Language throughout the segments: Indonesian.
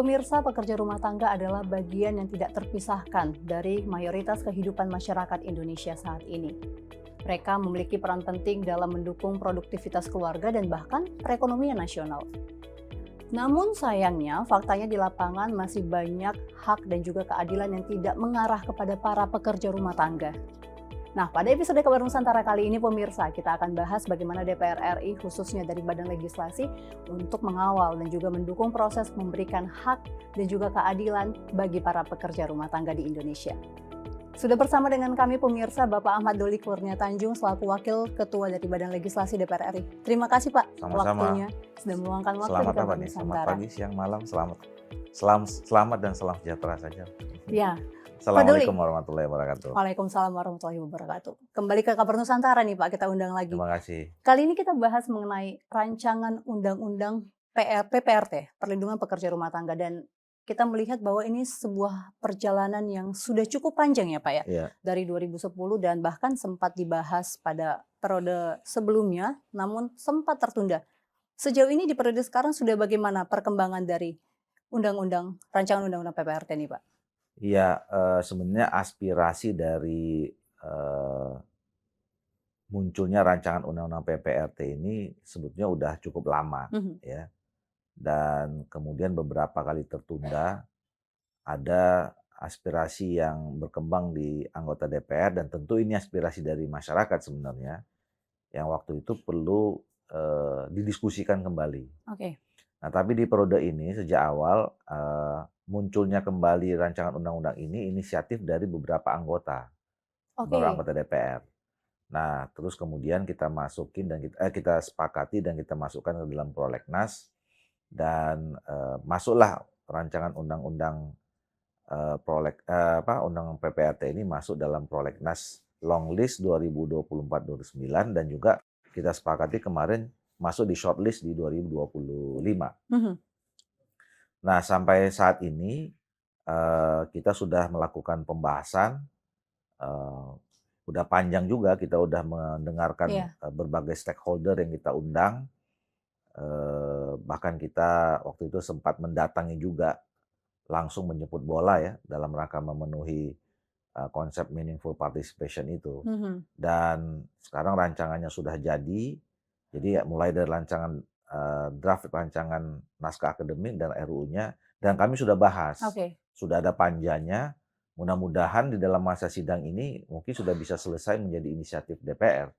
Pemirsa, pekerja rumah tangga adalah bagian yang tidak terpisahkan dari mayoritas kehidupan masyarakat Indonesia saat ini. Mereka memiliki peran penting dalam mendukung produktivitas keluarga dan bahkan perekonomian nasional. Namun sayangnya, faktanya di lapangan masih banyak hak dan juga keadilan yang tidak mengarah kepada para pekerja rumah tangga. Nah, pada episode Kabar Nusantara kali ini pemirsa, kita akan bahas bagaimana DPR RI khususnya dari Badan Legislasi untuk mengawal dan juga mendukung proses memberikan hak dan juga keadilan bagi para pekerja rumah tangga di Indonesia. Sudah bersama dengan kami pemirsa Bapak Ahmad Doli Kurnia Tanjung selaku Wakil Ketua dari Badan Legislasi DPR RI. Terima kasih Pak waktunya sudah meluangkan waktu di Kabar Nusantara. Selamat pagi, siang, malam, selamat dan salam sejahtera saja. Ya. Assalamualaikum warahmatullahi wabarakatuh. Waalaikumsalam warahmatullahi wabarakatuh. Kembali ke Kabar Nusantara nih Pak, kita undang lagi. Terima kasih. Kali ini kita bahas mengenai rancangan undang-undang PPRT, Perlindungan Pekerja Rumah Tangga, dan kita melihat bahwa ini sebuah perjalanan yang sudah cukup panjang ya Pak ya. Iya. Dari 2010 dan bahkan sempat dibahas pada periode sebelumnya, namun sempat tertunda. Sejauh ini di periode sekarang sudah bagaimana perkembangan dari rancangan undang-undang PPRT ini Pak? Iya, sebenarnya aspirasi dari munculnya rancangan undang-undang PPRT ini sebetulnya udah cukup lama, ya. Dan kemudian beberapa kali tertunda, ada aspirasi yang berkembang di anggota DPR dan tentu ini aspirasi dari masyarakat sebenarnya, yang waktu itu perlu didiskusikan kembali. Oke. Nah, tapi di periode ini sejak awal munculnya kembali rancangan undang-undang ini inisiatif dari beberapa anggota DPR. Nah, terus kemudian kita masukin dan kita sepakati dan kita masukkan ke dalam prolegnas dan masuklah rancangan undang-undang undang PPRT ini masuk dalam prolegnas long list 2024-2029 dan juga kita sepakati kemarin masuk di shortlist di 2025. Nah, sampai saat ini kita sudah melakukan pembahasan, udah panjang juga, kita udah mendengarkan berbagai stakeholder yang kita undang, bahkan kita waktu itu sempat mendatangi juga, langsung menjemput bola ya, dalam rangka memenuhi konsep meaningful participation itu. Dan sekarang rancangannya sudah jadi mulai dari draft rancangan naskah akademik dan RUU-nya, dan kami sudah bahas. Sudah ada panjanya, mudah-mudahan di dalam masa sidang ini mungkin sudah bisa selesai menjadi inisiatif DPR.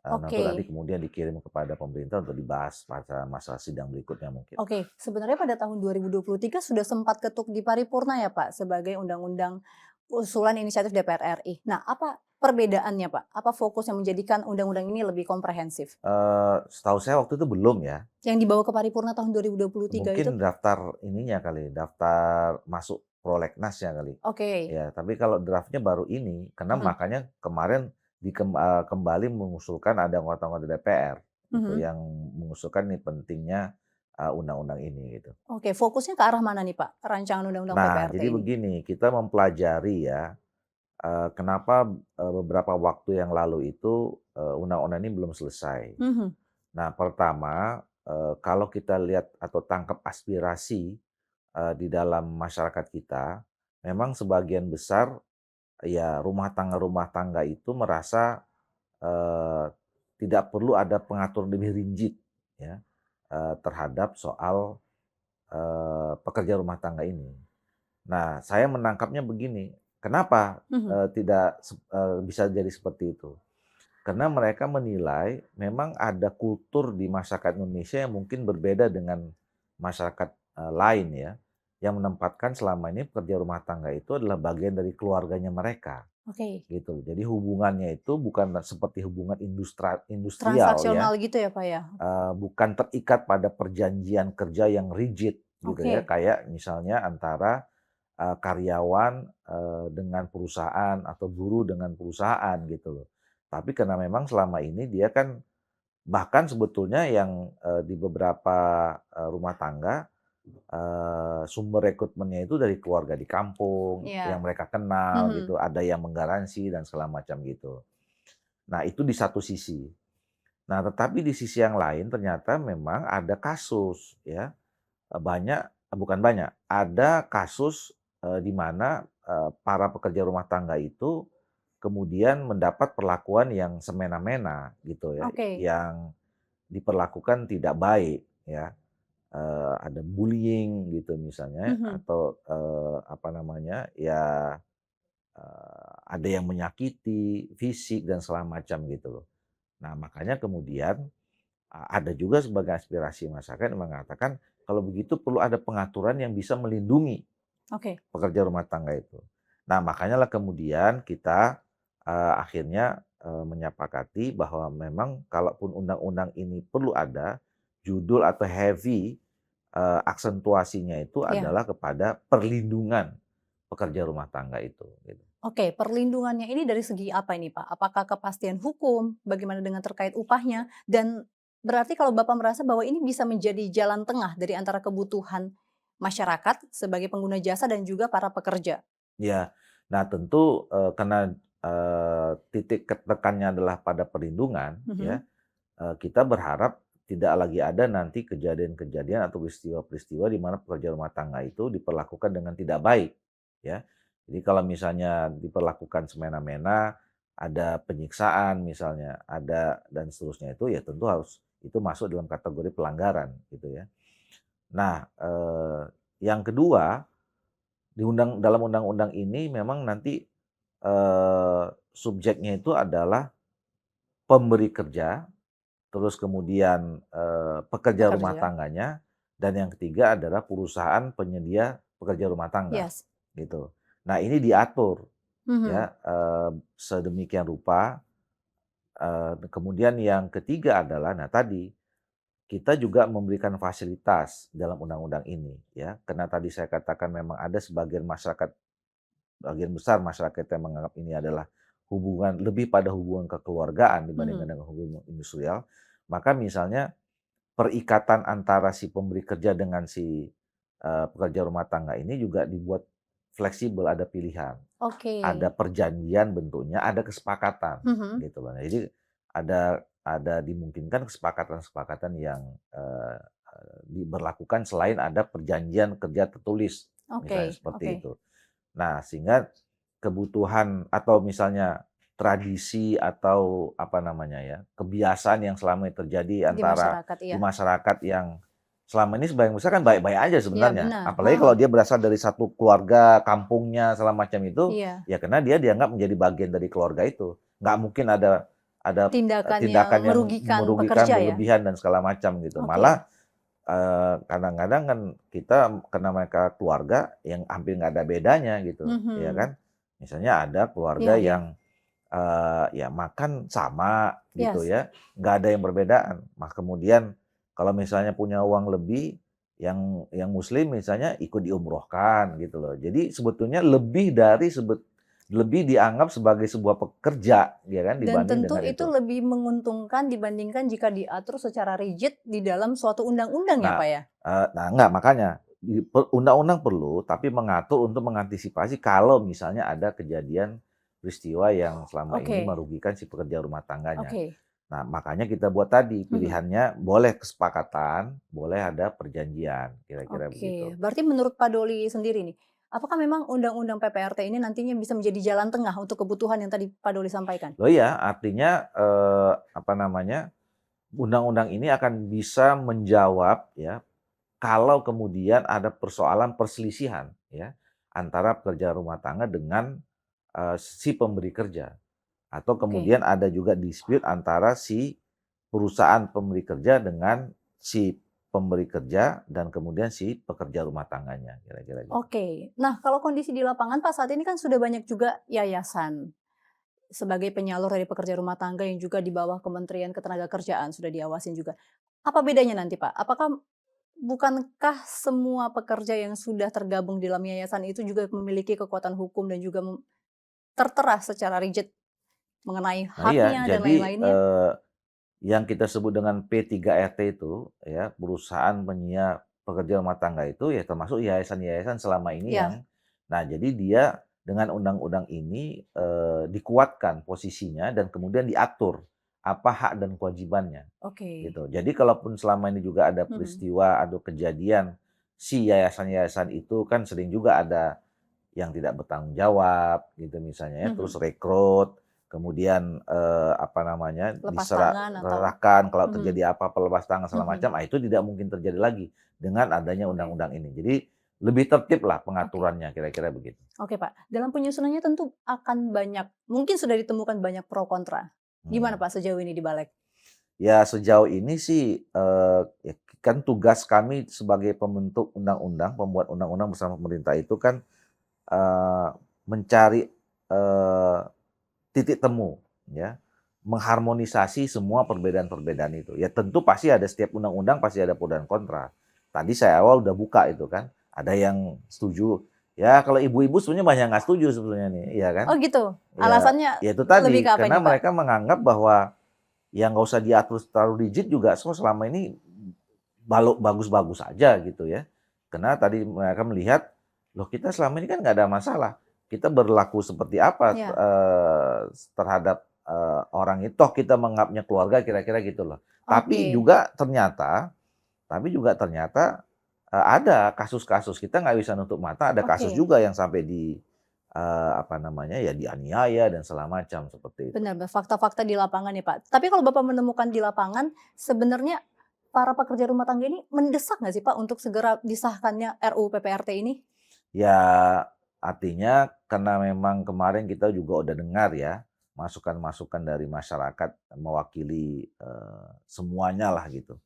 Untuk nanti kemudian dikirim kepada pemerintah untuk dibahas pada masa sidang berikutnya mungkin. Sebenarnya pada tahun 2023 sudah sempat ketuk di paripurna ya Pak, sebagai undang-undang usulan inisiatif DPR RI. Nah, apa perbedaannya Pak? Apa fokus yang menjadikan undang-undang ini lebih komprehensif? Setahu saya waktu itu belum ya. Yang dibawa ke paripurna tahun 2023 mungkin itu? daftar ininya kali, daftar masuk prolegnasnya kali. Ya, tapi kalau draftnya baru ini, karena makanya kemarin kembali mengusulkan ada anggota-anggota DPR itu yang mengusulkan nih pentingnya undang-undang ini gitu. Fokusnya ke arah mana nih Pak, rancangan undang-undang PPRT jadi ini? begini, kita mempelajari ya, kenapa beberapa waktu yang lalu itu undang-undang ini belum selesai. Nah, pertama, kalau kita lihat atau tangkap aspirasi di dalam masyarakat kita, memang sebagian besar ya rumah tangga itu merasa tidak perlu ada pengaturan lebih rigid ya terhadap soal pekerja rumah tangga ini. Nah, saya menangkapnya begini, kenapa tidak bisa jadi seperti itu? Karena mereka menilai memang ada kultur di masyarakat Indonesia yang mungkin berbeda dengan masyarakat lain ya, yang menempatkan selama ini pekerja rumah tangga itu adalah bagian dari keluarganya mereka. Gitu. Jadi hubungannya itu bukan seperti hubungan industrial Transaksional ya. gitu ya Pak ya? Bukan terikat pada perjanjian kerja yang rigid gitu ya, kayak misalnya antara karyawan dengan perusahaan atau buruh dengan perusahaan gitu loh. Tapi karena memang selama ini dia kan bahkan sebetulnya yang di beberapa rumah tangga sumber rekrutmennya itu dari keluarga di kampung yang mereka kenal gitu, ada yang menggaransi dan segala macam gitu. Nah, itu di satu sisi. Nah, tetapi di sisi yang lain ternyata memang ada kasus ya, banyak bukan banyak, ada kasus, di mana, para pekerja rumah tangga itu kemudian mendapat perlakuan yang semena-mena gitu ya, Oke. yang diperlakukan tidak baik ya, ada bullying gitu misalnya Mhm. atau, apa namanya, ya, ada yang menyakiti fisik dan segala macam gitu loh. Nah makanya kemudian, ada juga sebagai aspirasi masyarakat yang mengatakan kalau begitu perlu ada pengaturan yang bisa melindungi Oke. pekerja rumah tangga itu. Nah, makanya lah kemudian kita, akhirnya, menyepakati bahwa memang kalaupun undang-undang ini perlu ada, judul atau heavy, aksentuasinya itu Iya. adalah kepada perlindungan pekerja rumah tangga itu, gitu. Oke, perlindungannya ini dari segi apa ini, Pak? Apakah kepastian hukum? Bagaimana dengan terkait upahnya? Dan berarti kalau Bapak merasa bahwa ini bisa menjadi jalan tengah dari antara kebutuhan masyarakat sebagai pengguna jasa dan juga para pekerja? Ya, nah tentu, karena, titik tekannya adalah pada perlindungan ya, Mhm. kita berharap tidak lagi ada nanti kejadian-kejadian atau peristiwa-peristiwa di mana pekerja rumah tangga itu diperlakukan dengan tidak baik, ya. Jadi kalau misalnya diperlakukan semena-mena, ada penyiksaan misalnya, ada dan seterusnya itu ya tentu harus itu masuk dalam kategori pelanggaran gitu ya. Nah, yang kedua, dalam undang-undang ini memang nanti, subjeknya itu adalah pemberi kerja. Terus kemudian, pekerja rumah Pekerja. tangganya, dan yang ketiga adalah perusahaan penyedia pekerja rumah tangga, Yes. gitu. Nah ini diatur Mhm. ya, sedemikian rupa, kemudian yang ketiga adalah, nah tadi, kita juga memberikan fasilitas dalam undang-undang ini ya, karena tadi saya katakan memang ada sebagian masyarakat, bagian besar masyarakat yang menganggap ini adalah hubungan lebih pada hubungan kekeluargaan dibandingkan Mhm. dengan hubungan industrial, maka misalnya perikatan antara si pemberi kerja dengan si, pekerja rumah tangga ini juga dibuat fleksibel, ada pilihan, Oke. ada perjanjian bentuknya, ada kesepakatan, Mhm. gitu loh. Nah, jadi ada dimungkinkan kesepakatan-kesepakatan yang, diberlakukan selain ada perjanjian kerja tertulis, Oke, misalnya oke. seperti itu. Nah, sehingga kebutuhan atau misalnya tradisi atau apa namanya ya, kebiasaan yang selama ini terjadi Di antara masyarakat, di iya. masyarakat yang selama ini sebagian besar kan baik-baik aja Iya sebenarnya. benar, Apalagi heeh. kalau dia berasal dari satu keluarga, kampungnya, segala macam itu, Iya. ya karena dia dianggap menjadi bagian dari keluarga itu. Nggak mungkin ada, Tindakan yang tindakan yang merugikan merugikan, pekerja ya? berlebihan dan segala macam gitu. Oke. Malah kadang-kadang kan kita karena mereka keluarga yang hampir nggak ada bedanya gitu, ya Mhm. kan. Misalnya ada keluarga Iya, iya. yang, ya makan sama gitu Yes. ya, nggak ada yang berbedaan. Kemudian kalau misalnya punya uang lebih, yang muslim misalnya ikut diumrohkan gitu loh. Jadi sebetulnya lebih dianggap sebagai sebuah pekerja, ya kan, Dan dibanding tentu dengan itu itu. lebih menguntungkan dibandingkan jika diatur secara rigid di dalam suatu undang-undang ya, Nah, Pak, ya? enggak, makanya undang-undang perlu, tapi mengatur untuk mengantisipasi kalau misalnya ada kejadian peristiwa yang selama ini Oke, merugikan si pekerja rumah tangganya. oke. Nah, makanya kita buat tadi Mhm. pilihannya boleh kesepakatan, boleh ada perjanjian, kira-kira begitu. Oke, berarti menurut Pak Doli sendiri nih, apakah memang undang-undang PPRT ini nantinya bisa menjadi jalan tengah untuk kebutuhan yang tadi Pak Doli sampaikan? Loh iya, artinya, apa namanya, undang-undang ini akan bisa menjawab ya, kalau kemudian ada persoalan perselisihan ya, antara pekerja rumah tangga dengan, si pemberi kerja. Atau Oke. kemudian ada juga dispute antara si perusahaan pemberi kerja dengan si pemberi kerja dan kemudian si pekerja rumah tangganya, kira-kira gitu. Oke. Nah, kalau kondisi di lapangan Pak, saat ini kan sudah banyak juga yayasan sebagai penyalur dari pekerja rumah tangga yang juga di bawah Kementerian Ketenagakerjaan, sudah diawasin juga. Apa bedanya nanti, Pak? Apakah bukankah semua pekerja yang sudah tergabung di dalam yayasan itu juga memiliki kekuatan hukum dan juga tertera secara rigid mengenai Nah iya, haknya dan jadi, lain-lainnya? yang kita sebut dengan P3RT itu ya, perusahaan penyedia pekerja rumah tangga itu ya termasuk yayasan-yayasan selama ini Ya, yang nah jadi dia dengan undang-undang ini, dikuatkan posisinya dan kemudian diatur apa hak dan kewajibannya. oke. Gitu. Jadi kalaupun selama ini juga ada Mhm. peristiwa, ada kejadian si yayasan-yayasan itu kan sering juga ada yang tidak bertanggung jawab gitu misalnya ya, terus rekrut, kemudian apa namanya Lepas tangan atau diserahkan kalau mhm, terjadi apa pelepas tangan segala mhm, macam, itu tidak mungkin terjadi lagi dengan adanya undang-undang ini. Jadi lebih tertib lah oke. pengaturannya kira-kira begitu. Oke, Pak. Dalam penyusunannya tentu akan banyak mungkin sudah ditemukan banyak pro kontra. Gimana, Hmm. Pak, sejauh ini di Balek? Ya sejauh ini sih, ya kan tugas kami sebagai pembentuk undang-undang, pembuat undang-undang bersama pemerintah itu kan, eee, mencari, eee, titik temu ya, mengharmonisasi semua perbedaan-perbedaan itu. Ya tentu pasti ada setiap undang-undang pasti ada pro dan kontra. Tadi saya awal udah buka itu kan, ada yang setuju, ya kalau ibu-ibu sebenarnya banyak nggak setuju sebetulnya nih, iya kan? Oh gitu? Ya Alasannya ya itu lebih tadi, ke apa karena ini, Pak? mereka menganggap bahwa ya nggak usah diatur terlalu rigid juga, so selama ini bagus-bagus aja gitu ya. Karena tadi mereka melihat, loh kita selama ini kan nggak ada masalah. Kita berlaku seperti apa Ya, terhadap orang itu, toh kita menganggapnya keluarga kira-kira gitu loh. Tapi oke juga ternyata ada kasus-kasus, kita nggak bisa nutup mata, ada kasus oke. juga yang sampai di apa namanya, ya dianiaya dan segala macam seperti itu. Benar, fakta-fakta di lapangan ya, Pak. Tapi kalau Bapak menemukan di lapangan, sebenarnya para pekerja rumah tangga ini mendesak nggak sih, Pak, untuk segera disahkannya RUU PPRT ini? Ya, artinya karena memang kemarin kita juga udah dengar ya, masukan-masukan dari masyarakat mewakili, semuanya lah gitu.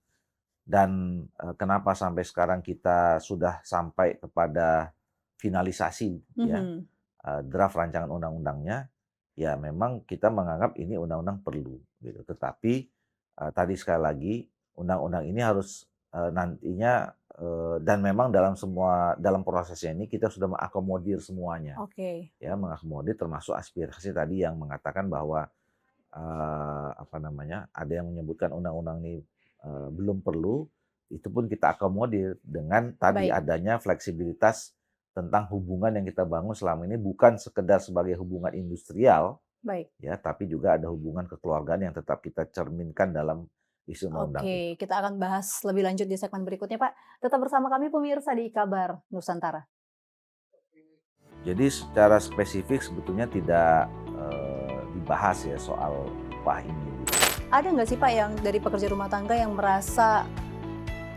Dan, kenapa sampai sekarang kita sudah sampai kepada finalisasi ya, Mhm, draft rancangan undang-undangnya, ya memang kita menganggap ini undang-undang perlu gitu. Tetapi, tadi sekali lagi, undang-undang ini harus, nantinya, dan memang dalam prosesnya ini kita sudah mengakomodir semuanya, oke. ya mengakomodir termasuk aspirasi tadi yang mengatakan bahwa, apa namanya, ada yang menyebutkan undang-undang ini, belum perlu, itu pun kita akomodir dengan tadi Baik adanya fleksibilitas tentang hubungan yang kita bangun selama ini bukan sekedar sebagai hubungan industrial, baik. ya, tapi juga ada hubungan kekeluargaan yang tetap kita cerminkan dalam isi undang-undang itu. Oke, kita akan bahas lebih lanjut di segmen berikutnya, Pak. Tetap bersama kami pemirsa di Kabar Nusantara. Jadi secara spesifik sebetulnya tidak, dibahas ya soal upah ini gitu. Ada nggak sih, Pak, yang dari pekerja rumah tangga yang merasa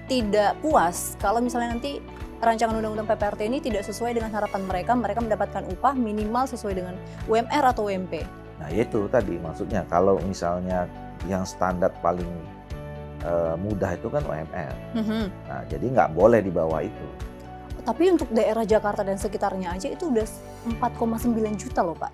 tidak puas kalau misalnya nanti rancangan undang-undang PPRT ini tidak sesuai dengan harapan mereka, mereka mendapatkan upah minimal sesuai dengan UMR atau UMP? Nah itu tadi maksudnya kalau misalnya yang standar paling, mudah itu kan UMR. Mhm. Nah jadi nggak boleh di bawah itu. Tapi untuk daerah Jakarta dan sekitarnya aja itu udah 4,9 juta loh, Pak.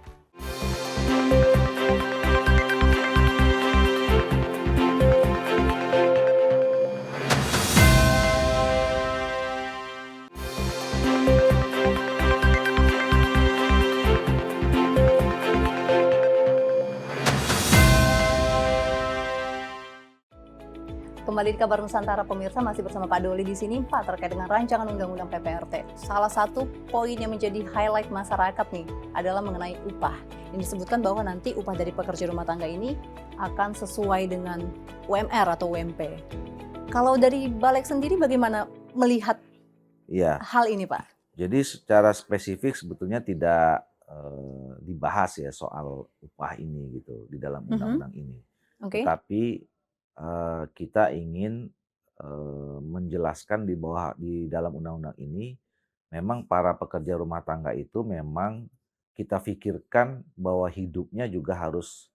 Kembali di Kabar Nusantara pemirsa, masih bersama Pak Doli di sini, Pak, terkait dengan rancangan undang-undang PPRT. Salah satu poin yang menjadi highlight masyarakat nih adalah mengenai upah. Yang disebutkan bahwa nanti upah dari pekerja rumah tangga ini akan sesuai dengan UMR atau UMP. Kalau dari Balek sendiri bagaimana melihat Iya, hal ini, Pak? jadi secara spesifik sebetulnya tidak, dibahas ya soal upah ini gitu di dalam Mhm, undang-undang ini. oke, Tetapi, kita ingin, menjelaskan di dalam undang-undang ini, memang para pekerja rumah tangga itu memang kita pikirkan bahwa hidupnya juga harus,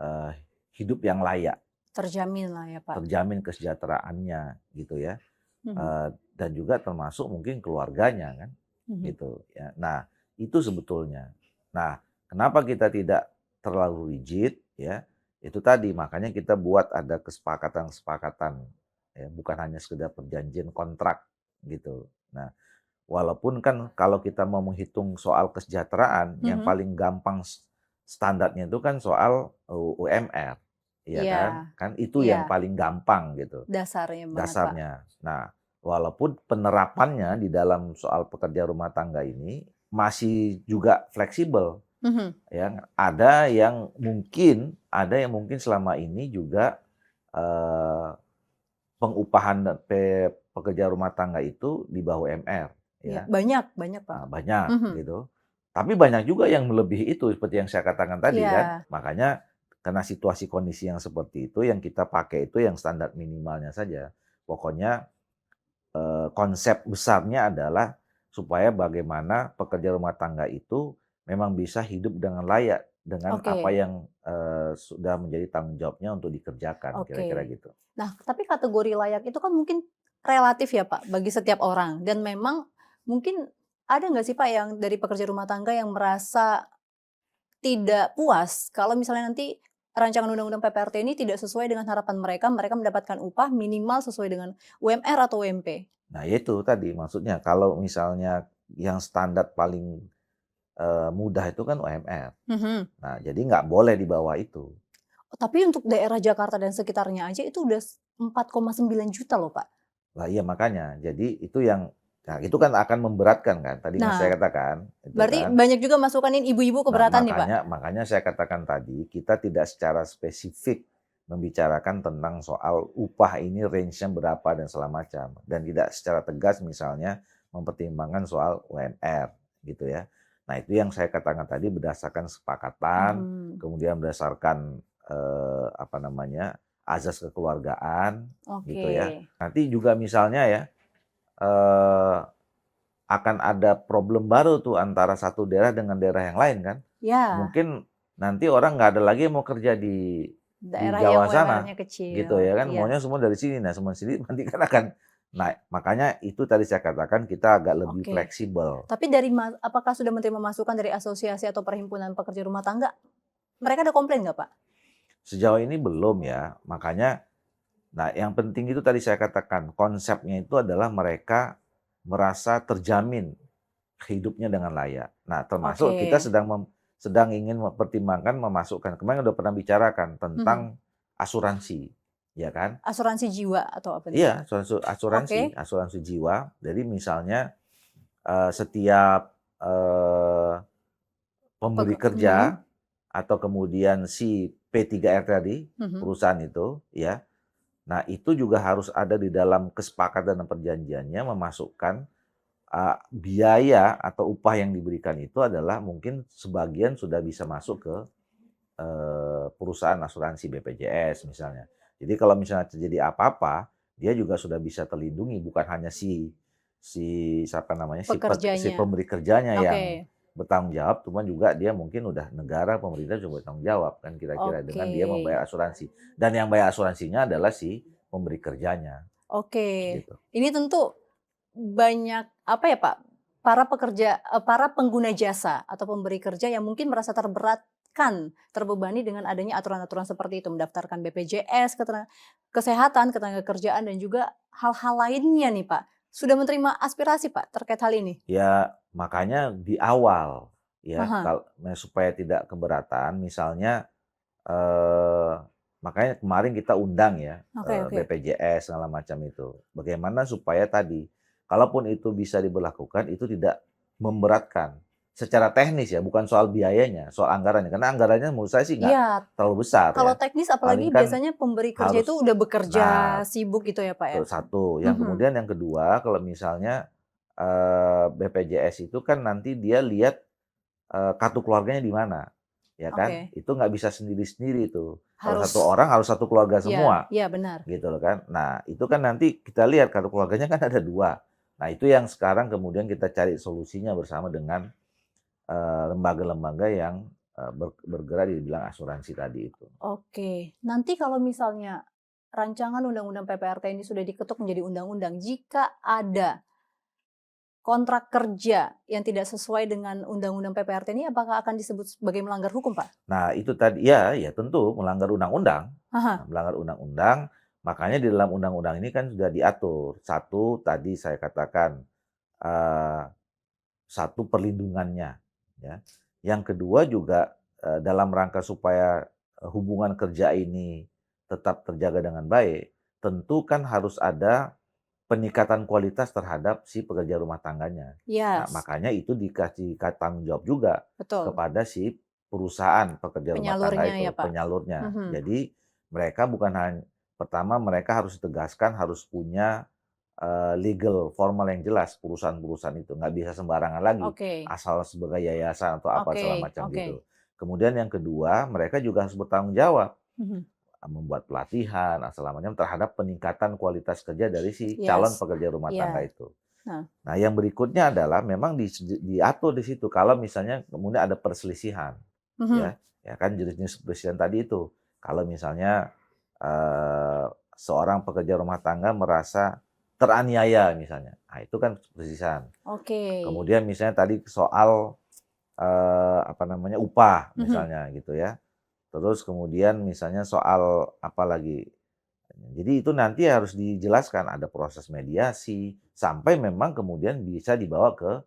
eee, hidup yang layak, terjamin lah ya, Pak. terjamin kesejahteraannya gitu ya, Mhm, dan juga termasuk mungkin keluarganya kan, mhm. gitu ya. Nah, itu sebetulnya. Nah, kenapa kita tidak terlalu rigid ya, itu tadi makanya kita buat ada kesepakatan-kesepakatan ya, bukan hanya sekedar perjanjian kontrak gitu. Nah, walaupun kan kalau kita mau menghitung soal kesejahteraan yang Mhm. paling gampang standarnya itu kan soal UMR, iya Iya, kan? Kan itu iya, yang paling gampang gitu, dasarnya banget, Pak. dasarnya. Nah, walaupun penerapannya di dalam soal pekerja rumah tangga ini masih juga fleksibel, Mhm, ya. Ada yang mungkin selama ini juga, eee, pengupahan pekerja rumah tangga itu di bawah UMR, Iya, ya. banyak, Pak. Banyak Mhm. gitu. Tapi banyak juga yang melebihi itu seperti yang saya katakan tadi kan. Iya, Makanya karena situasi kondisi yang seperti itu yang kita pakai itu yang standar minimalnya saja. Pokoknya konsep besarnya adalah supaya bagaimana pekerja rumah tangga itu memang bisa hidup dengan layak dengan apa oke, yang sudah menjadi tanggung jawabnya untuk dikerjakan, kira-kira oke. gitu. Nah, tapi kategori layak itu kan mungkin relatif ya, Pak, bagi setiap orang dan memang mungkin ada nggak sih, Pak, yang dari pekerja rumah tangga yang merasa tidak puas kalau misalnya nanti rancangan undang-undang PPRT ini tidak sesuai dengan harapan mereka, mereka mendapatkan upah minimal sesuai dengan UMR atau UMP? Nah, itu tadi maksudnya kalau misalnya yang standar paling mudah itu kan UMR. Mhm. Nah, jadi nggak boleh di bawah itu. Oh, tapi untuk daerah Jakarta dan sekitarnya aja itu udah 4,9 juta loh, Pak. Lah iya makanya, jadi itu yang nah itu kan akan memberatkan kan, tadi kan Nah, saya katakan, itu berarti kan. banyak juga masukanin ibu-ibu Nah, keberatan nih, Pak? makanya saya katakan tadi, kita tidak secara spesifik membicarakan tentang soal upah ini range-nya berapa dan segala macam. Dan tidak secara tegas misalnya mempertimbangkan soal UMR gitu ya. Nah, itu yang saya katakan tadi berdasarkan kesepakatan, Mhm, kemudian berdasarkan apa namanya, azas kekeluargaan gitu oke. ya. Nanti juga misalnya ya, eee, akan ada problem baru tuh antara satu daerah dengan daerah yang lain kan. Ya, Mungkin nanti orang nggak ada lagi yang mau kerja di daerah yang Jawa sana, UMR-nya gitu kecil, ya kan, iya, maunya semua dari sini. Nah, semua sini nanti kan akan naik. Makanya itu tadi saya katakan kita agak lebih oke. fleksibel. Tapi dari apakah sudah menerima masukan dari asosiasi atau perhimpunan pekerja rumah tangga? Mereka ada komplain nggak, Pak? Sejauh ini belum ya, makanya nah yang penting itu tadi saya katakan, konsepnya itu adalah mereka merasa terjamin hidupnya dengan layak. Nah, Oke, termasuk kita sedang ingin mempertimbangkan memasukkan kemarin udah pernah bicarakan mhm. tentang asuransi, ya kan? Asuransi jiwa atau apa nih, Iya, Pak? asuransi Oke, asuransi jiwa. Jadi misalnya, setiap, pemberi mhm, kerja atau kemudian si P3R tadi, mhm. perusahaan itu, ya. Nah, itu juga harus ada di dalam kesepakatan dan perjanjiannya memasukkan, biaya atau upah yang diberikan itu adalah mungkin sebagian sudah bisa masuk ke perusahaan asuransi BPJS misalnya. Jadi kalau misalnya terjadi apa-apa, dia juga sudah bisa terlindungi, bukan hanya si siapa namanya, si Pekerjanya, pemberi kerjanya oke, yang bertanggung jawab, cuman juga dia mungkin udah negara, pemerintah juga bertanggung jawab kan kira-kira dengan oke, dia membayar asuransi. Dan yang bayar asuransinya adalah si pemberi kerjanya, oke. gitu. Ini tentu banyak, apa ya, Pak, para pekerja para pengguna jasa atau pemberi kerja yang mungkin merasa terberatkan, terbebani dengan adanya aturan-aturan seperti itu, mendaftarkan BPJS, kesehatan, ketenagakerjaan, dan juga hal-hal lainnya nih, Pak. Sudah menerima aspirasi, Pak, terkait hal ini? Ya makanya di awal ya, Aha, supaya tidak keberatan misalnya makanya kemarin kita undang ya, oke, oke. BPJS segala macam itu. Bagaimana supaya tadi, kalaupun itu bisa diberlakukan, itu tidak memberatkan. Secara teknis ya, bukan soal biayanya, soal anggarannya. Karena anggarannya menurut saya sih nggak Iya, terlalu besar kalau ya. teknis Paling apalagi kan biasanya pemberi kerja itu harus udah bekerja nah, sibuk gitu ya, Pak, ya? satu. Yang Mhm, kemudian yang kedua, kalau misalnya, BPJS itu kan nanti dia lihat kartu keluarganya di mana, ya kan? oke. Itu nggak bisa sendiri-sendiri itu. Kalau satu Harus orang harus satu keluarga iya semua, iya benar. gitu loh kan. Nah, itu kan nanti kita lihat kartu keluarganya kan ada 2. Nah, itu yang sekarang kemudian kita cari solusinya bersama dengan, lembaga-lembaga yang, bergerak di bidang asuransi tadi itu. Oke, nanti kalau misalnya rancangan undang-undang PPRT ini sudah diketuk menjadi undang-undang, jika ada kontrak kerja yang tidak sesuai dengan undang-undang PPRT ini, apakah akan disebut sebagai melanggar hukum, Pak? Nah, itu tadi ya ya tentu melanggar undang-undang. Nah, Aha, melanggar undang-undang, makanya di dalam undang-undang ini kan sudah diatur. Satu, tadi saya katakan, eee, satu perlindungannya, ya. Yang kedua juga, dalam rangka supaya, hubungan kerja ini tetap terjaga dengan baik, tentu kan harus ada peningkatan kualitas terhadap si pekerja rumah tangganya. Nah, yes, makanya itu dikasih tanggung jawab juga betul. kepada si perusahaan pekerja rumah tangga Penyalurnya ya, itu, Pak? penyalurnya. Mhm, Jadi mereka bukan hanya pertama mereka harus ditegaskan harus punya, legal formal yang jelas perusahaan-perusahaan itu, nggak bisa sembarangan lagi Oke. asal sebagai yayasan atau apa segala Oke. macam Oke. gitu. Kemudian yang kedua, mereka juga harus bertanggung jawab Mhm. membuat pelatihan segala macam terhadap peningkatan kualitas kerja dari si calon Yes. pekerja rumah tangga Iya. itu. Nah. Nah, yang berikutnya adalah memang diatur di situ kalau misalnya kemudian ada perselisihan, Mhm. ya kan jenis perselisihan tadi itu. Kalau misalnya seorang pekerja rumah tangga merasa teraniaya misalnya, nah itu kan perselisihan. Oke. Kemudian misalnya tadi soal apa namanya upah Mhm. misalnya gitu ya. Terus kemudian misalnya soal apa lagi. Jadi itu nanti harus dijelaskan ada proses mediasi sampai memang kemudian bisa dibawa ke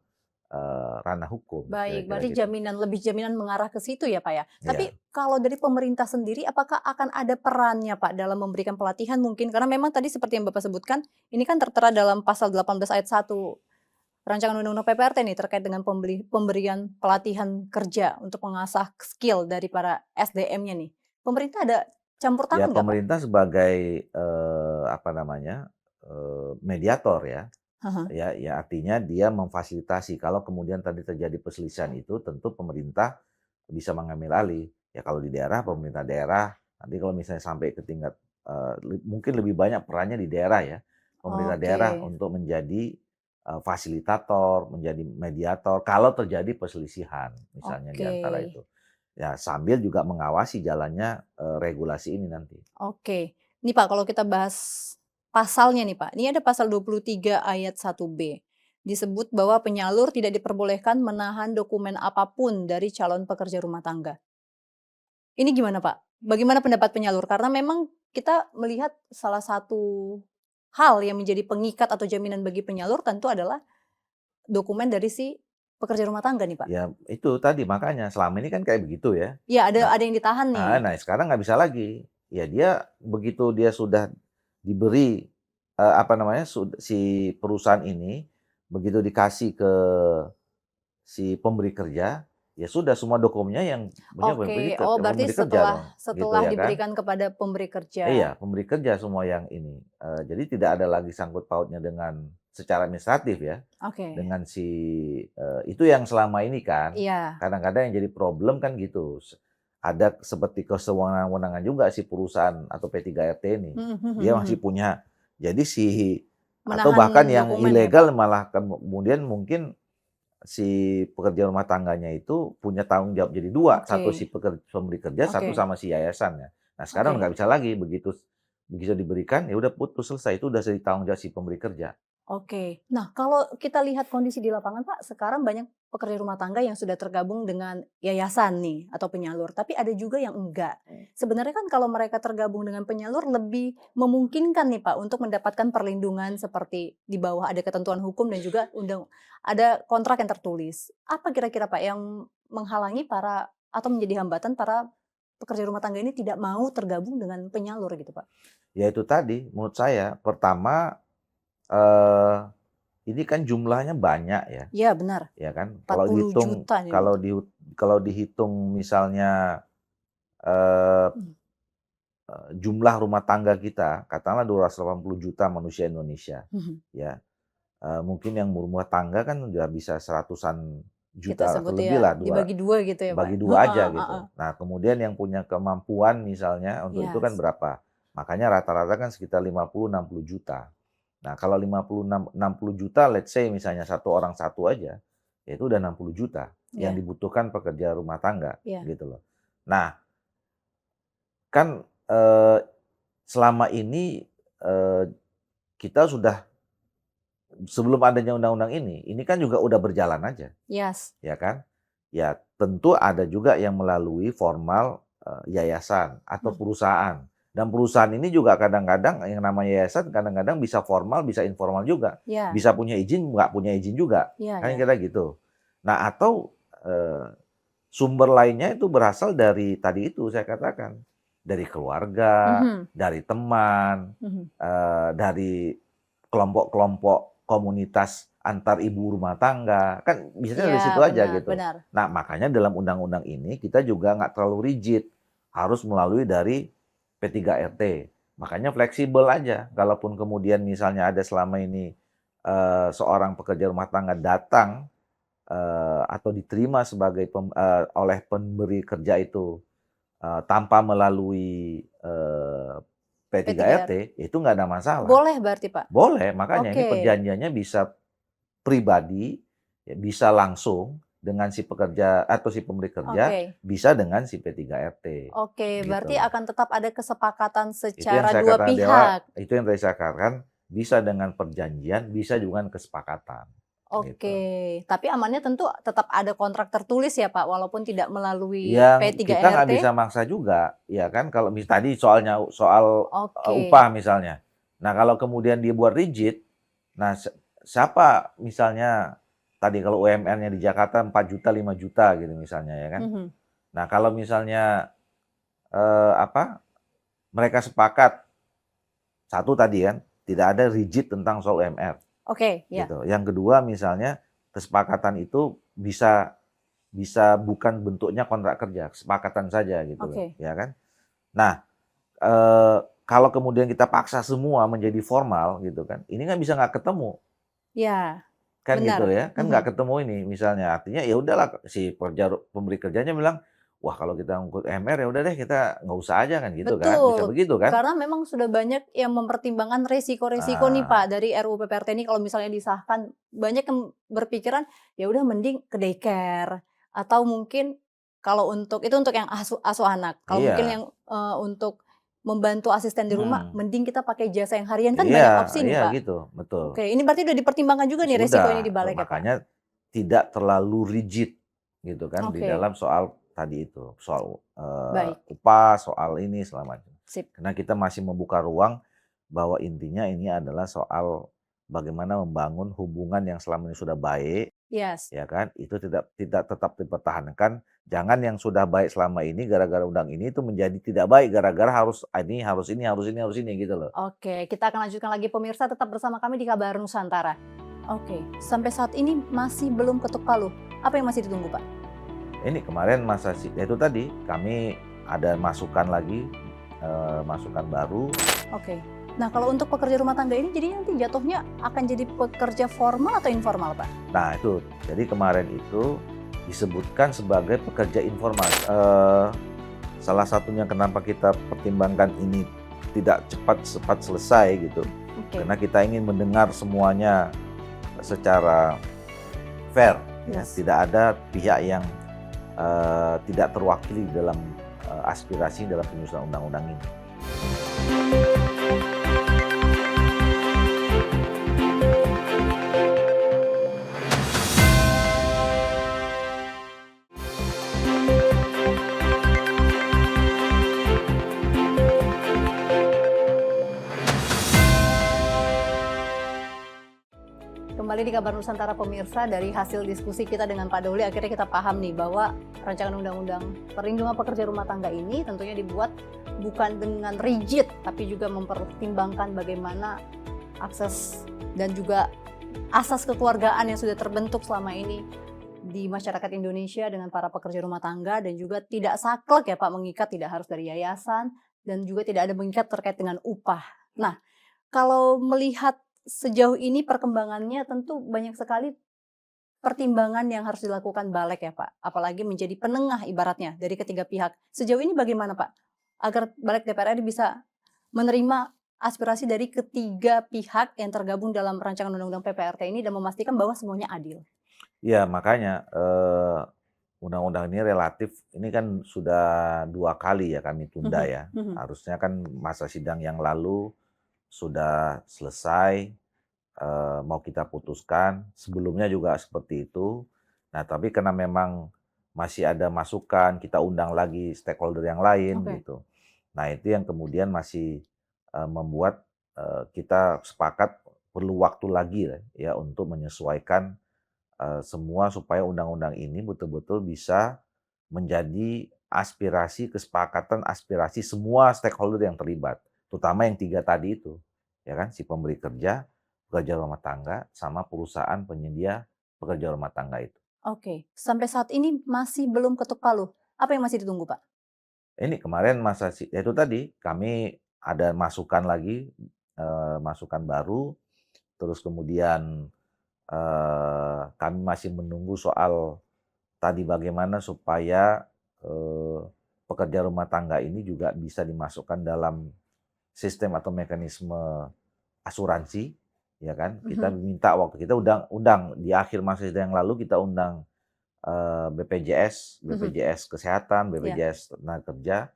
ranah hukum Baik, kira-kira berarti gitu. lebih jaminan mengarah ke situ ya, Pak, ya. Tapi Iya, kalau dari pemerintah sendiri apakah akan ada perannya, Pak, dalam memberikan pelatihan mungkin? Karena memang tadi seperti yang Bapak sebutkan, ini kan tertera dalam pasal 18 ayat 1 Rancangan Undang-Undang PPRT nih terkait dengan pemberian pelatihan kerja untuk mengasah skill dari para SDM-nya nih. Pemerintah ada campur ya tangan nggak, Pak? pemerintah sebagai apa namanya, mediator ya. Heeh. Ya artinya dia memfasilitasi kalau kemudian tadi terjadi perselisihan itu tentu pemerintah bisa mengambil alih. Ya kalau di daerah, pemerintah daerah, nanti kalau misalnya sampai ke tingkat, mungkin lebih banyak perannya di daerah ya. Pemerintah Oke. daerah untuk menjadi, fasilitator, menjadi mediator kalau terjadi perselisihan misalnya di Oke. antara itu. Ya sambil juga mengawasi jalannya, regulasi ini nanti. Oke. Nih Pak, kalau kita bahas pasalnya nih Pak, ini ada pasal 23 ayat 1B. Disebut bahwa penyalur tidak diperbolehkan menahan dokumen apapun dari calon pekerja rumah tangga. Ini gimana Pak? Bagaimana pendapat penyalur? Karena memang kita melihat salah satu hal yang menjadi pengikat atau jaminan bagi penyalur tentu adalah dokumen dari si pekerja rumah tangga nih Pak. Ya itu tadi makanya selama ini kan kayak begitu ya. Iya ada Nah ada yang ditahan nih. nah sekarang nggak bisa lagi. Ya dia begitu dia sudah diberi, apa namanya, si perusahaan ini, begitu dikasih ke si pemberi kerja, ya sudah semua dokumennya yang punya Oke, oh berarti pemberi kerja setelah dong, gitu setelah ya kan. diberikan kepada pemberi kerja. Iya, pemberi kerja semua yang ini. Jadi tidak ada lagi sangkut pautnya dengan secara administratif ya, Oke, dengan si itu yang selama ini kan, iya. kadang-kadang yang jadi problem kan gitu. Ada seperti kesewenang-wenangan juga si perusahaan atau P3RT ini. Mhm mhm Dia masih mhm. punya jadi si atau Menahan bahkan yang dokumen ya, Pak? ilegal malah kemudian mungkin si pekerja rumah tangganya itu punya tanggung jawab jadi 2 satu Oke si pemberi kerja, satu oke sama si yayasannya. Nah sekarang oke nggak bisa lagi, begitu begitu diberikan, ya udah putus, selesai, itu udah jadi tanggung jawab si pemberi kerja. oke. Nah, kalau kita lihat kondisi di lapangan, Pak, sekarang banyak pekerja rumah tangga yang sudah tergabung dengan yayasan nih atau penyalur, tapi ada juga yang enggak. Sebenarnya kan kalau mereka tergabung dengan penyalur lebih memungkinkan nih, Pak, untuk mendapatkan perlindungan seperti di bawah ada ketentuan hukum dan juga ada kontrak yang tertulis. Apa kira-kira, Pak, yang menghalangi para atau menjadi hambatan para pekerja rumah tangga ini tidak mau tergabung dengan penyalur gitu, Pak? Ya itu tadi, menurut saya pertama, eee, ini kan jumlahnya banyak ya, Iya benar, ya kan. empat puluh juta nih. Kalau dihitung misalnya, eee Mhm jumlah rumah tangga kita, katakanlah 280 juta manusia Indonesia, mhm. ya. Mungkin yang berumah tangga kan udah bisa seratusan Kita juta atau sebut lebih ya, lah, dibagi 2 gitu ya, Pak? bagi 2 Heeh aja heeh. gitu. Nah, kemudian yang punya kemampuan misalnya untuk itu kan Yes. berapa? Makanya rata-rata kan sekitar 50, 60 juta. Nah, kalau 60 juta, let's say misalnya satu orang satu aja, ya itu udah 60 juta yang Iya dibutuhkan pekerja rumah tangga, iya. gitu loh. Nah, kan, selama ini, kita sudah sebelum adanya undang-undang ini kan juga udah berjalan aja. Yes. Ya kan? Ya tentu ada juga yang melalui formal, yayasan atau Mmm, perusahaan. Dan perusahaan ini juga kadang-kadang yang namanya yayasan kadang-kadang bisa formal, bisa informal juga. iya Bisa punya izin, nggak punya izin juga, iya kan iya. kira gitu. Nah atau, sumber lainnya itu berasal dari tadi itu saya katakan, dari keluarga, Mhm dari teman, mhm. dari kelompok-kelompok komunitas antar ibu rumah tangga, kan biasanya Iya, dari situ aja benar gitu. benar. Nah, makanya dalam undang-undang ini kita juga nggak terlalu rigid, harus melalui dari P3RT. makanya fleksibel aja. Kalaupun kemudian misalnya ada selama ini, seorang pekerja rumah tangga datang, atau diterima sebagai oleh pemberi kerja itu, tanpa melalui, P3RT, P3R. itu nggak ada masalah. Boleh berarti, Pak? Boleh, makanya ini Oke, perjanjiannya bisa pribadi, ya bisa langsung dengan si pekerja atau si pemberi kerja, oke. bisa dengan si P3RT, Oke, berarti gitu. akan tetap ada kesepakatan Itu yang secara saya dua katakan dewa pihak. itu yang tadi saya katakan, bisa dengan perjanjian, bisa juga dengan kesepakatan, gitu. Oke, tapi amannya tentu tetap ada kontrak tertulis ya, Pak, walaupun tidak melalui Yang kita nggak P3RT? bisa maksa juga, ya kan, kalau tadi soal, Oke, upah misalnya. Nah, kalau kemudian dia buat rigid, nah siapa misalnya tadi kalau UMR-nya di Jakarta 4 juta, 5 juta gitu misalnya ya kan. mhm, Nah, kalau misalnya, apa, mereka sepakat, satu tadi kan, tidak ada rigid tentang soal UMR, oke, ya, gitu. Yang kedua misalnya, kesepakatan itu bisa bisa bukan bentuknya kontrak kerja, kesepakatan saja gitu loh, oke. ya kan. Nah, kalau kemudian kita paksa semua menjadi formal gitu kan, ini kan bisa nggak ketemu, Ya, kan gitu benar, ya, kan mhm, nggak ketemu ini misalnya. Artinya ya udahlah si pemberi kerjanya bilang, "Wah kalau kita ngikut MR ya udah deh kita nggak usah aja," kan, bisa betul. begitu kan? Karena memang sudah banyak yang mempertimbangkan resiko-resiko nih, Nah, Pak, dari RUU PPRT ini kalau misalnya disahkan, banyak yang berpikiran, ya udah mending ke daycare, atau mungkin kalau untuk yang asuh anak. Kalau mungkin iya, yang, untuk membantu asisten di rumah, mhm, mending kita pakai jasa yang harian, kan iya banyak opsi nih, iya Pak. gitu, betul. Oke, ini berarti udah dipertimbangkan juga nih resiko ini di Sudah, balik ya, Pak? makanya tidak terlalu rigid gitu kan di Oke, dalam soal tadi itu, soal, baik, upah, soal ini segala macam. sip. Karena kita masih membuka ruang bahwa intinya ini adalah soal bagaimana membangun hubungan yang selama ini sudah baik, Yes, ya kan, itu tidak tidak tetap dipertahankan. Jangan yang sudah baik selama ini gara-gara undang ini itu menjadi tidak baik gara-gara harus ini harus ini harus ini harus ini gitu loh. oke, kita akan lanjutkan lagi pemirsa, tetap bersama kami di Kabar Nusantara. Oke, sampai saat ini masih belum ketuk palu. Apa yang masih ditunggu, Pak? Ini kemarin masa ya itu tadi, kami ada masukan lagi, masukan baru. Oke. Nah, kalau untuk pekerja rumah tangga ini jadi nanti jatuhnya akan jadi pekerja formal atau informal, Pak? Nah itu, jadi kemarin itu disebutkan sebagai pekerja informal. Salah satunya kenapa kita pertimbangkan ini tidak cepat-cepat selesai gitu, Oke, karena kita ingin mendengar semuanya secara fair, ya. yes. Tidak ada pihak yang, tidak terwakili dalam, aspirasi dalam penyusunan undang-undang ini. Kembali di Kabar Nusantara pemirsa, dari hasil diskusi kita dengan Pak Doli akhirnya kita paham nih bahwa rancangan undang-undang perlindungan pekerja rumah tangga ini tentunya dibuat bukan dengan rigid tapi juga mempertimbangkan bagaimana akses dan juga asas kekeluargaan yang sudah terbentuk selama ini di masyarakat Indonesia dengan para pekerja rumah tangga, dan juga tidak saklek ya Pak mengikat, tidak harus dari yayasan, dan juga tidak ada mengikat terkait dengan upah. Nah, kalau melihat sejauh ini perkembangannya tentu banyak sekali pertimbangan yang harus dilakukan balik ya Pak, apalagi menjadi penengah ibaratnya dari ketiga pihak. Sejauh ini bagaimana Pak? Agar balik DPR RI bisa menerima aspirasi dari ketiga pihak yang tergabung dalam rancangan undang-undang PPRT ini dan memastikan bahwa semuanya adil. Ya makanya, undang-undang ini relatif ini kan sudah 2 kali ya kami tunda Mhm, ya. mhm. Harusnya kan masa sidang yang lalu sudah selesai, mau kita putuskan, sebelumnya juga seperti itu. Nah, tapi karena memang masih ada masukan, kita undang lagi stakeholder yang lain Oke, gitu. Nah, itu yang kemudian masih, membuat, kita sepakat perlu waktu lagi ya untuk menyesuaikan, semua supaya undang-undang ini betul-betul bisa menjadi aspirasi, kesepakatan aspirasi semua stakeholder yang terlibat, terutama yang 3 tadi itu, ya kan, si pemberi kerja, pekerja rumah tangga, sama perusahaan penyedia pekerja rumah tangga itu. oke. Sampai saat ini masih belum ketuk palu. Apa yang masih ditunggu Pak? Ini kemarin masa ya itu tadi, kami ada masukan lagi, masukan baru, terus kemudian kami masih menunggu soal tadi bagaimana supaya pekerja rumah tangga ini juga bisa dimasukkan dalam sistem atau mekanisme asuransi, ya kan? Kita Mhm. minta waktu kita undang di akhir masa sidang yang lalu kita undang BPJS, Mhm. BPJS Kesehatan, Ya. BPJS Tenaga Kerja,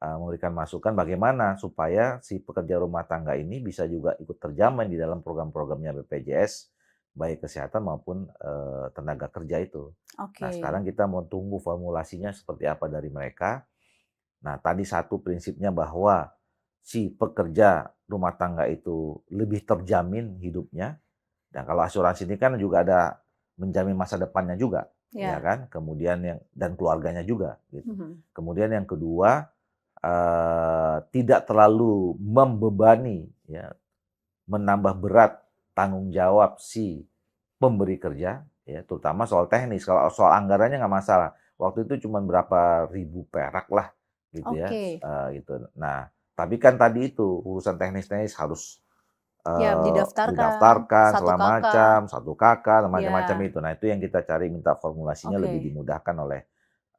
memberikan masukan bagaimana supaya si pekerja rumah tangga ini bisa juga ikut terjamin di dalam program-programnya BPJS, baik kesehatan maupun tenaga kerja itu. Nah, Oke. sekarang kita mau tunggu formulasinya seperti apa dari mereka. Nah, tadi satu prinsipnya bahwa si pekerja rumah tangga itu lebih terjamin hidupnya. Dan kalau asuransi ini kan juga ada menjamin masa depannya juga, ya Ya. kan? Kemudian dan keluarganya juga gitu. Mhm. Kemudian yang kedua, tidak terlalu membebani ya, menambah berat tanggung jawab si pemberi kerja ya, terutama soal teknis. Kalau soal anggarannya nggak masalah. Waktu itu cuma berapa ribu perak lah gitu ya, Oke. gitu. Nah, tapi kan tadi itu urusan teknis-teknis harus Ya, didaftarkan, didaftarkan satu segala kakak. macam, satu kakak, macam-macam Ya. itu. Nah, itu yang kita cari minta formulasinya lebih Oke. dimudahkan oleh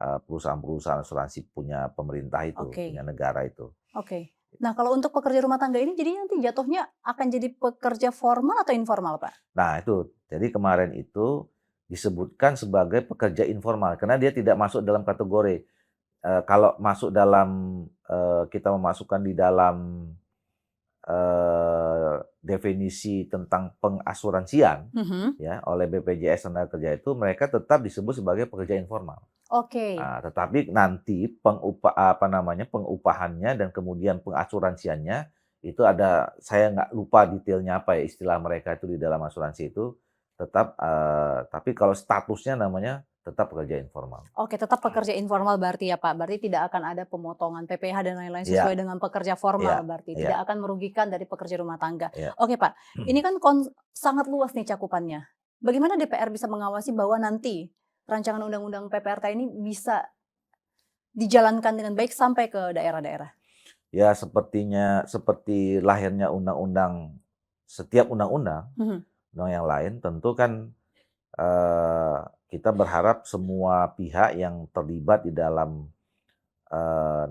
perusahaan-perusahaan asuransi punya pemerintah itu, punya Oke. negara itu. Oke. Nah, kalau untuk pekerja rumah tangga ini jadi nanti jatuhnya akan jadi pekerja formal atau informal, Pak? Nah, itu. Jadi kemarin itu disebutkan sebagai pekerja informal karena dia tidak masuk dalam kategori, kalau masuk dalam, kita memasukkan di dalam, definisi tentang pengasuransian Mhm. ya oleh BPJS Tenaga Kerja itu mereka tetap disebut sebagai pekerja informal. Oke. Tetapi nanti pengupahannya dan kemudian pengasuransiannya itu ada, saya nggak lupa detailnya apa ya istilah mereka itu di dalam asuransi itu, tetap, tapi kalau statusnya namanya tetap pekerja informal. Oke, tetap pekerja informal berarti ya, Pak? Berarti tidak akan ada pemotongan PPh dan lain-lain sesuai Iya, dengan pekerja iya, formal berarti, iya, tidak akan merugikan dari pekerja rumah tangga. iya. Oke, Pak, ini kan sangat luas nih cakupannya. Bagaimana DPR bisa mengawasi bahwa nanti rancangan undang-undang PPRT ini bisa dijalankan dengan baik sampai ke daerah-daerah? Ya seperti lahirnya undang-undang, setiap undang-undang, Mhm. yang lain tentu kan, eee, kita berharap semua pihak yang terlibat di dalam,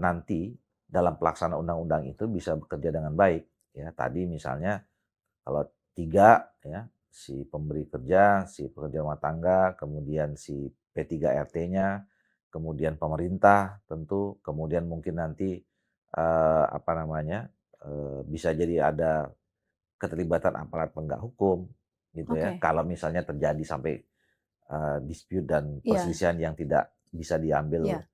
nanti dalam pelaksanaan undang-undang itu bisa bekerja dengan baik, ya. Tadi misalnya kalau 3 ya, si pemberi kerja, si pekerja rumah tangga, kemudian si P3RT-nya, kemudian pemerintah tentu, kemudian mungkin nanti, apa namanya, bisa jadi ada keterlibatan aparat penegak hukum gitu ya. Oke, Kalau misalnya terjadi sampai, dispute dan iya, perselisihan yang tidak bisa diambil, iya,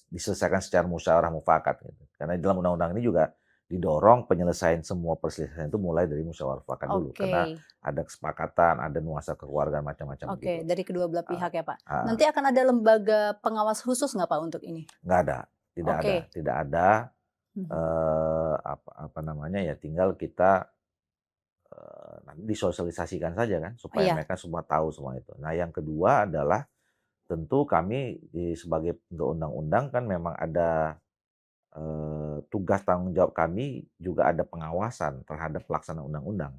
diselesaikan secara musyawarah mufakat gitu. Karena di dalam undang-undang ini juga didorong penyelesaian semua perselisihan itu mulai dari musyawarah mufakat dulu, oke. karena ada kesepakatan, ada nuansa kekeluargaan macam-macam Oke, begitu. dari kedua belah Heeh, pihak ya, Pak. heeh, Nanti akan ada lembaga pengawas khusus nggak, Pak, untuk ini? nggak ada, tidak ada, Oke. tidak ada, Mhm. apa apa namanya ya, tinggal kita, nanti disosialisasikan saja kan, supaya Iya, mereka semua tahu semua itu. Nah, yang kedua adalah tentu kami sebagai pembentuk undang-undang kan memang ada, tugas tanggung jawab kami juga ada pengawasan terhadap pelaksanaan undang-undang,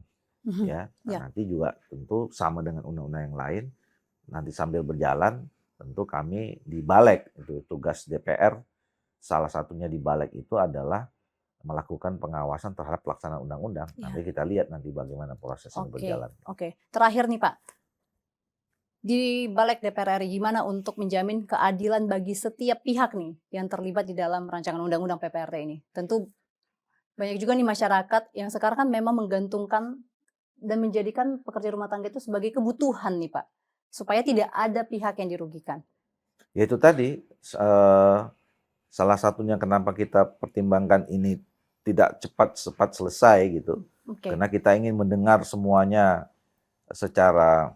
mhm, ya. Nah, iya, nanti juga tentu sama dengan undang-undang yang lain, nanti sambil berjalan tentu kami di Balek itu tugas DPR, salah satunya di Balek itu adalah melakukan pengawasan terhadap pelaksanaan undang-undang. Nanti iya. kita lihat nanti bagaimana prosesnya Oke, berjalan. oke. Terakhir nih, Pak, di balik DPR RI gimana untuk menjamin keadilan bagi setiap pihak nih yang terlibat di dalam rancangan undang-undang PPRT ini? Tentu banyak juga nih masyarakat yang sekarang kan memang menggantungkan dan menjadikan pekerja rumah tangga itu sebagai kebutuhan nih, Pak, supaya tidak ada pihak yang dirugikan. Ya itu tadi, salah satunya kenapa kita pertimbangkan ini tidak cepat-cepat selesai gitu, Oke, karena kita ingin mendengar semuanya secara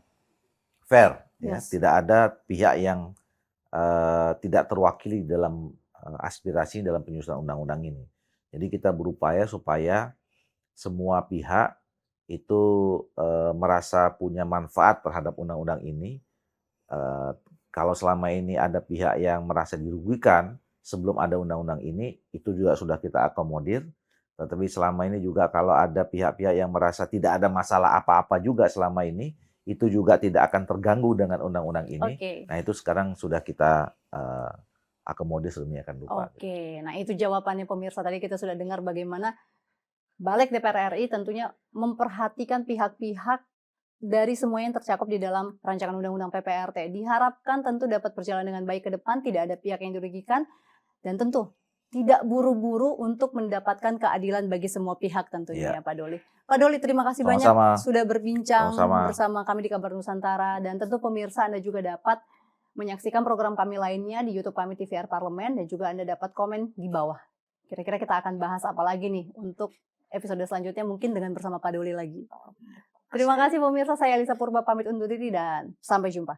fair ya, yes, tidak ada pihak yang, tidak terwakili dalam, aspirasi dalam penyusunan undang-undang ini. Jadi kita berupaya supaya semua pihak itu, merasa punya manfaat terhadap undang-undang ini. Eee, Kalau selama ini ada pihak yang merasa dirugikan, sebelum ada undang-undang ini, itu juga sudah kita akomodir. Tetapi selama ini juga kalau ada pihak-pihak yang merasa tidak ada masalah apa-apa juga selama ini, itu juga tidak akan terganggu dengan undang-undang ini. Oke. Nah, itu sekarang sudah kita akomodir sedemikian rupa. Oke, nah itu jawabannya pemirsa. Tadi kita sudah dengar bagaimana Balik DPR RI tentunya memperhatikan pihak-pihak dari semua yang tercakup di dalam rancangan undang-undang PPRT. Diharapkan tentu dapat berjalan dengan baik ke depan, tidak ada pihak yang dirugikan, dan tentu tidak buru-buru untuk mendapatkan keadilan bagi semua pihak tentunya ya Pak Doli. Pak Doli, terima kasih banyak sudah berbincang bersama kami di Kabar Nusantara, dan tentu pemirsa Anda juga dapat menyaksikan program kami lainnya di YouTube kami TVR Parlemen, dan juga Anda dapat komen di bawah. Kira-kira kita akan bahas apa lagi nih untuk episode selanjutnya, mungkin dengan bersama Pak Doli lagi. Terima kasih pemirsa, saya Elisa Purba pamit undur diri dan sampai jumpa.